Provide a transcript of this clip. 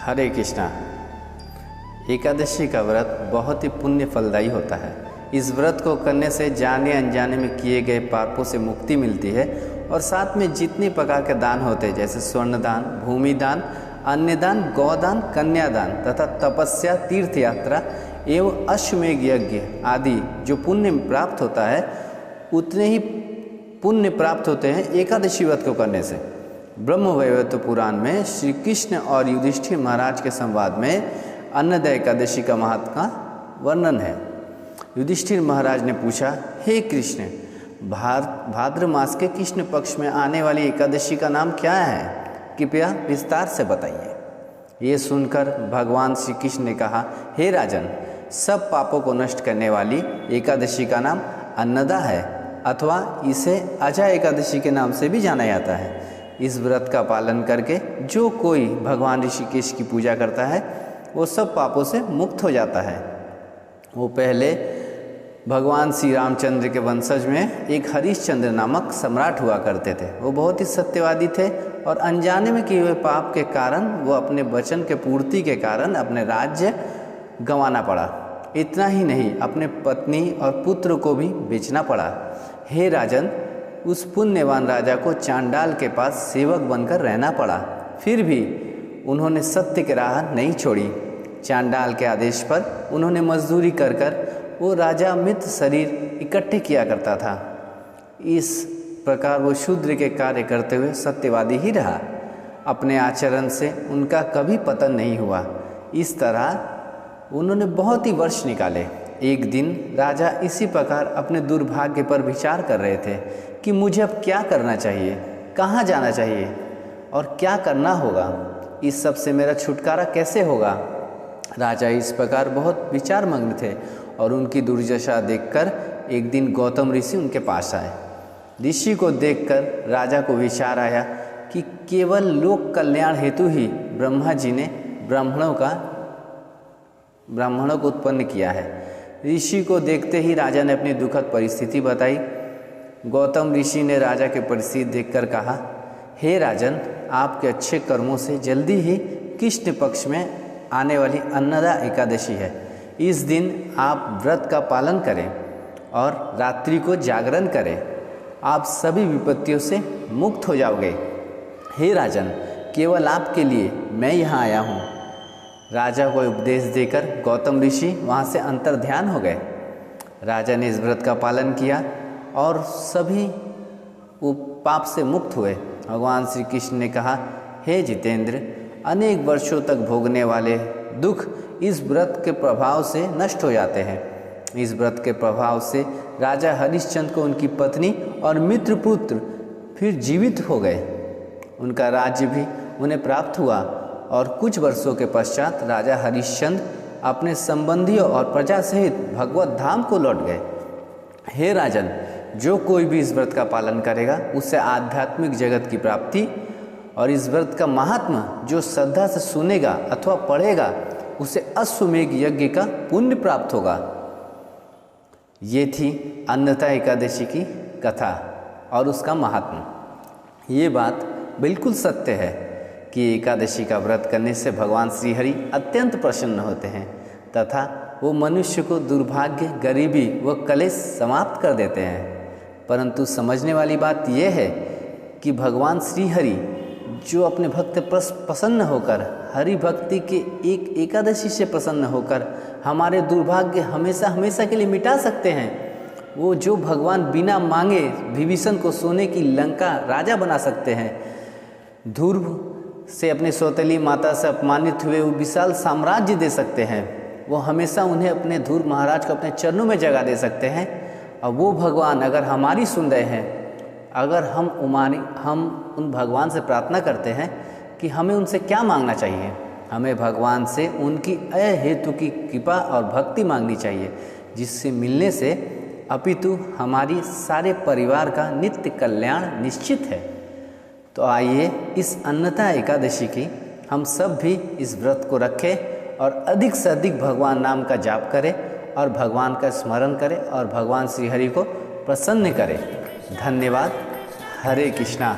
हरे कृष्णा। एकादशी का व्रत बहुत ही पुण्य फलदायी होता है। इस व्रत को करने से जाने अनजाने में किए गए पापों से मुक्ति मिलती है और साथ में जितने प्रकार के दान होते हैं जैसे स्वर्ण दान, भूमि दान, अन्नदान, गौदान, कन्यादान तथा तपस्या, तीर्थ यात्रा एवं अश्वमेध यज्ञ आदि जो पुण्य प्राप्त होता है उतने ही पुण्य प्राप्त होते हैं एकादशी व्रत को करने से। ब्रह्म वैवर्त पुराण में श्री कृष्ण और युधिष्ठिर महाराज के संवाद में अन्नदा एकादशी का महत्व का वर्णन है। युधिष्ठिर महाराज ने पूछा, हे कृष्ण, भाद्र मास के कृष्ण पक्ष में आने वाली एकादशी का नाम क्या है? कृपया विस्तार से बताइए। ये सुनकर भगवान श्री कृष्ण ने कहा, हे राजन, सब पापों को नष्ट करने वाली एकादशी का नाम अन्नदा है अथवा इसे अजा एकादशी के नाम से भी जाना जाता है। इस व्रत का पालन करके जो कोई भगवान ऋषिकेश की पूजा करता है वो सब पापों से मुक्त हो जाता है। वो पहले भगवान श्री रामचंद्र के वंशज में एक हरिश्चंद्र नामक सम्राट हुआ करते थे। वो बहुत ही सत्यवादी थे और अनजाने में किए हुए पाप के कारण वो अपने वचन के पूर्ति के कारण अपने राज्य गंवाना पड़ा। इतना ही नहीं, अपने पत्नी और पुत्र को भी बेचना पड़ा। हे राजन, उस पुण्यवान राजा को चांडाल के पास सेवक बनकर रहना पड़ा, फिर भी उन्होंने सत्य की राह नहीं छोड़ी। चांडाल के आदेश पर उन्होंने मजदूरी कर कर वो राजा मृत शरीर इकट्ठे किया करता था। इस प्रकार वो शूद्र के कार्य करते हुए सत्यवादी ही रहा। अपने आचरण से उनका कभी पतन नहीं हुआ। इस तरह उन्होंने बहुत ही वर्ष निकाले। एक दिन राजा इसी प्रकार अपने दुर्भाग्य पर विचार कर रहे थे कि मुझे अब क्या करना चाहिए, कहाँ जाना चाहिए और क्या करना होगा, इस सब से मेरा छुटकारा कैसे होगा। राजा इस प्रकार बहुत विचारमग्न थे और उनकी दुर्दशा देखकर एक दिन गौतम ऋषि उनके पास आए। ऋषि को देखकर राजा को विचार आया कि केवल लोक कल्याण हेतु ही ब्रह्मा जी ने ब्राह्मणों को उत्पन्न किया है। ऋषि को देखते ही राजा ने अपनी दुखद परिस्थिति बताई। गौतम ऋषि ने राजा की परिस्थिति देखकर कहा, हे राजन, आपके अच्छे कर्मों से जल्दी ही कृष्ण पक्ष में आने वाली अन्नदा एकादशी है। इस दिन आप व्रत का पालन करें और रात्रि को जागरण करें। आप सभी विपत्तियों से मुक्त हो जाओगे। हे राजन, केवल आपके लिए मैं यहाँ आया हूँ। राजा को उपदेश देकर गौतम ऋषि वहाँ से अंतर्ध्यान हो गए। राजा ने इस व्रत का पालन किया और सभी वो पाप से मुक्त हुए। भगवान श्री कृष्ण ने कहा, हे जितेंद्र, अनेक वर्षों तक भोगने वाले दुख इस व्रत के प्रभाव से नष्ट हो जाते हैं। इस व्रत के प्रभाव से राजा हरिश्चंद्र को उनकी पत्नी और मित्र पुत्र फिर जीवित हो गए। उनका राज्य भी उन्हें प्राप्त हुआ और कुछ वर्षों के पश्चात राजा हरिश्चंद्र अपने संबंधियों और प्रजा सहित भगवत धाम को लौट गए। हे राजन, जो कोई भी इस व्रत का पालन करेगा उससे आध्यात्मिक जगत की प्राप्ति और इस व्रत का महात्मा जो श्रद्धा से सुनेगा अथवा पढ़ेगा उसे अश्वमेध यज्ञ का पुण्य प्राप्त होगा। ये थी अन्नदा एकादशी की कथा और उसका महात्मा। ये बात बिल्कुल सत्य है कि एकादशी का व्रत करने से भगवान श्री हरि अत्यंत प्रसन्न होते हैं तथा वो मनुष्य को दुर्भाग्य, गरीबी व कलेश समाप्त कर देते हैं। परंतु समझने वाली बात यह है कि भगवान श्री हरि जो अपने भक्त प्रसन्न होकर हरि भक्ति के एक एकादशी से प्रसन्न होकर हमारे दुर्भाग्य हमेशा हमेशा के लिए मिटा सकते हैं। वो जो भगवान बिना मांगे विभीषण को सोने की लंका राजा बना सकते हैं। ध्रुव से अपनी सौतेली माता से अपमानित हुए वो विशाल साम्राज्य दे सकते हैं। वो हमेशा उन्हें अपने ध्रुव महाराज को अपने चरणों में जगह दे सकते हैं। और वो भगवान अगर हमारी सुन रहे हैं, अगर हम उन भगवान से प्रार्थना करते हैं कि हमें उनसे क्या मांगना चाहिए, हमें भगवान से उनकी अहेतु की कृपा और भक्ति मांगनी चाहिए, जिससे मिलने से अपितु हमारी सारे परिवार का नित्य कल्याण निश्चित है। तो आइए इस अन्नदा एकादशी की हम सब भी इस व्रत को रखें और अधिक से अधिक भगवान नाम का जाप करें और भगवान का स्मरण करें और भगवान श्री हरि को प्रसन्न करें। धन्यवाद। हरे कृष्णा।